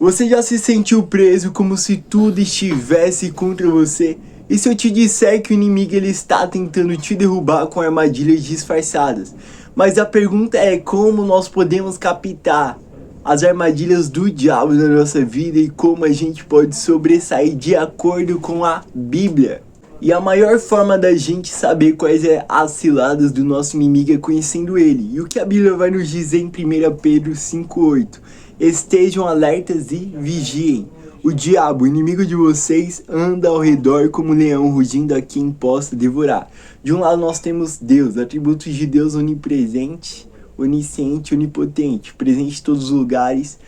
Você já se sentiu preso como se tudo estivesse contra você? E se eu te disser que o inimigo ele está tentando te derrubar com armadilhas disfarçadas? Mas a pergunta é como nós podemos captar as armadilhas do diabo na nossa vida e como a gente pode sobressair de acordo com a Bíblia. E a maior forma da gente saber quais é as ciladas do nosso inimigo é conhecendo ele. E o que a Bíblia vai nos dizer em 1 Pedro 5,8? Estejam alertas e vigiem. O diabo, o inimigo de vocês, anda ao redor como um leão rugindo a quem possa devorar. De um lado nós temos Deus, atributos de Deus onipresente, onisciente, onipotente, presente em todos os lugares,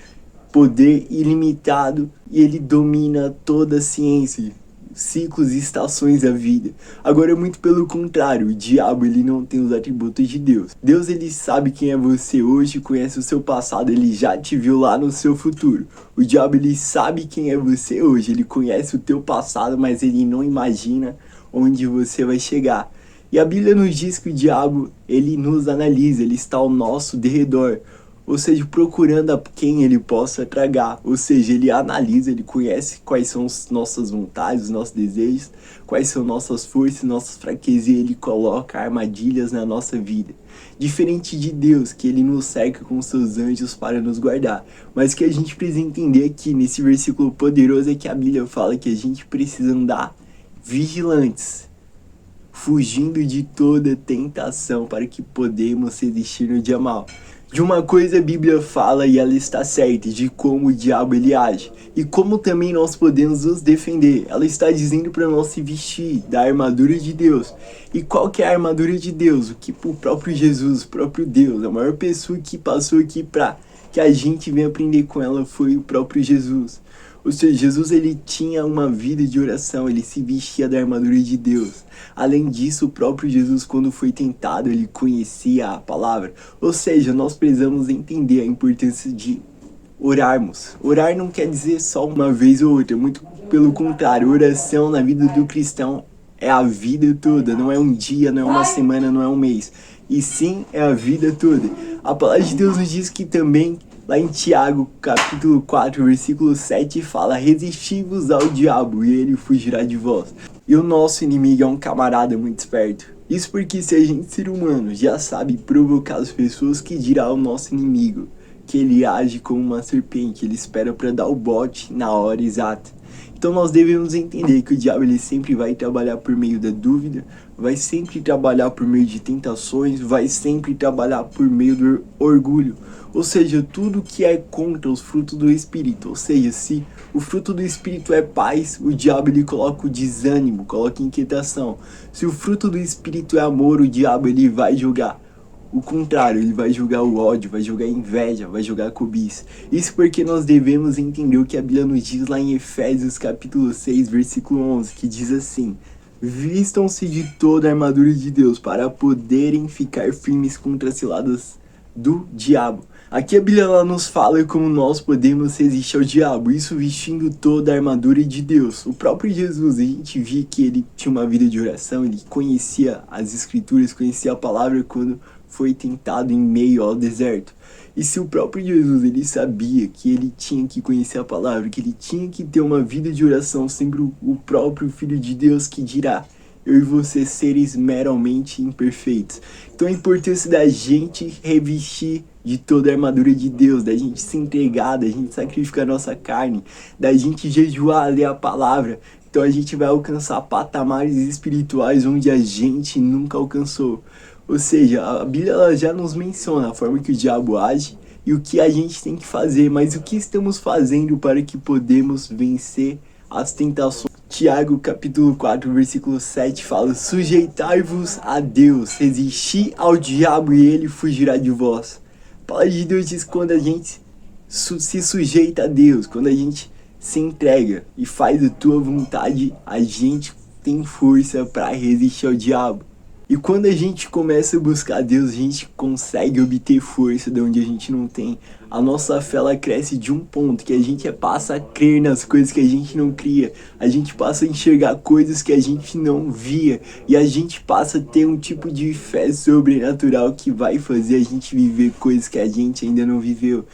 poder ilimitado, e ele domina toda a ciência, ciclos e estações da vida. Agora é muito pelo contrário, o diabo ele não tem os atributos de Deus. Deus ele sabe quem é você hoje, conhece o seu passado, ele já te viu lá no seu futuro. O diabo ele sabe quem é você hoje, ele conhece o teu passado, mas ele não imagina onde você vai chegar. E a Bíblia nos diz que o diabo ele nos analisa, ele está ao nosso derredor. Ou seja, procurando a quem ele possa tragar. Ou seja, ele analisa, ele conhece quais são as nossas vontades, os nossos desejos, quais são nossas forças, nossas fraquezas, e ele coloca armadilhas na nossa vida. Diferente de Deus, que ele nos cerca com seus anjos para nos guardar. Mas o que a gente precisa entender aqui nesse versículo poderoso é que a Bíblia fala que a gente precisa andar vigilantes, fugindo de toda tentação para que podemos resistir no dia mau. De uma coisa a Bíblia fala e ela está certa, de como o diabo ele age. E como também nós podemos nos defender. Ela está dizendo para nós se vestir da armadura de Deus. E qual que é a armadura de Deus? O que o próprio Jesus, o próprio Deus, a maior pessoa que passou aqui para que a gente venha aprender com ela foi o próprio Jesus. Ou seja, Jesus ele tinha uma vida de oração, ele se vestia da armadura de Deus. Além disso, o próprio Jesus, quando foi tentado, ele conhecia a palavra. Ou seja, nós precisamos entender a importância de orarmos. Orar não quer dizer só uma vez ou outra, muito pelo contrário. Oração na vida do cristão é a vida toda, não é um dia, não é uma semana, não é um mês. E sim, é a vida toda. A palavra de Deus nos diz que também, lá em Tiago, capítulo 4, versículo 7, fala: resisti-vos ao diabo e ele fugirá de vós. E o nosso inimigo é um camarada muito esperto. Isso porque se a gente, ser humano, já sabe provocar as pessoas, que dirá o nosso inimigo, que ele age como uma serpente, ele espera para dar o bote na hora exata. Então nós devemos entender que o diabo ele sempre vai trabalhar por meio da dúvida, vai sempre trabalhar por meio de tentações, vai sempre trabalhar por meio do orgulho. Ou seja, tudo que é contra os frutos do Espírito. Ou seja, se o fruto do Espírito é paz, o diabo ele coloca o desânimo, coloca inquietação. Se o fruto do Espírito é amor, o diabo ele vai jogar o contrário, ele vai jogar o ódio, vai jogar a inveja, vai jogar a cobiça. Isso porque nós devemos entender o que a Bíblia nos diz lá em Efésios capítulo 6, versículo 11, que diz assim: vistam-se de toda a armadura de Deus para poderem ficar firmes contra as ciladas do diabo. Aqui a Bíblia ela nos fala como nós podemos resistir ao diabo, isso vestindo toda a armadura de Deus. O próprio Jesus, a gente via que ele tinha uma vida de oração, ele conhecia as escrituras, conhecia a palavra quando foi tentado em meio ao deserto. E se o próprio Jesus ele sabia que ele tinha que conhecer a palavra, que ele tinha que ter uma vida de oração, sempre o próprio Filho de Deus que dirá: eu e você seres meramente imperfeitos. Então a importância da gente revestir de toda a armadura de Deus, da gente se entregar, da gente sacrificar a nossa carne, da gente jejuar, ler a palavra. Então a gente vai alcançar patamares espirituais onde a gente nunca alcançou. Ou seja, a Bíblia ela já nos menciona a forma que o diabo age e o que a gente tem que fazer, mas o que estamos fazendo para que podemos vencer as tentações. Tiago capítulo 4, versículo 7 fala: sujeitai-vos a Deus, resisti ao diabo e ele fugirá de vós. A palavra de Deus diz que quando a gente se sujeita a Deus, quando a gente se entrega e faz a tua vontade, a gente tem força para resistir ao diabo. E quando a gente começa a buscar Deus, a gente consegue obter força de onde a gente não tem. A nossa fé ela cresce de um ponto, que a gente passa a crer nas coisas que a gente não cria. A gente passa a enxergar coisas que a gente não via. E a gente passa a ter um tipo de fé sobrenatural que vai fazer a gente viver coisas que a gente ainda não viveu.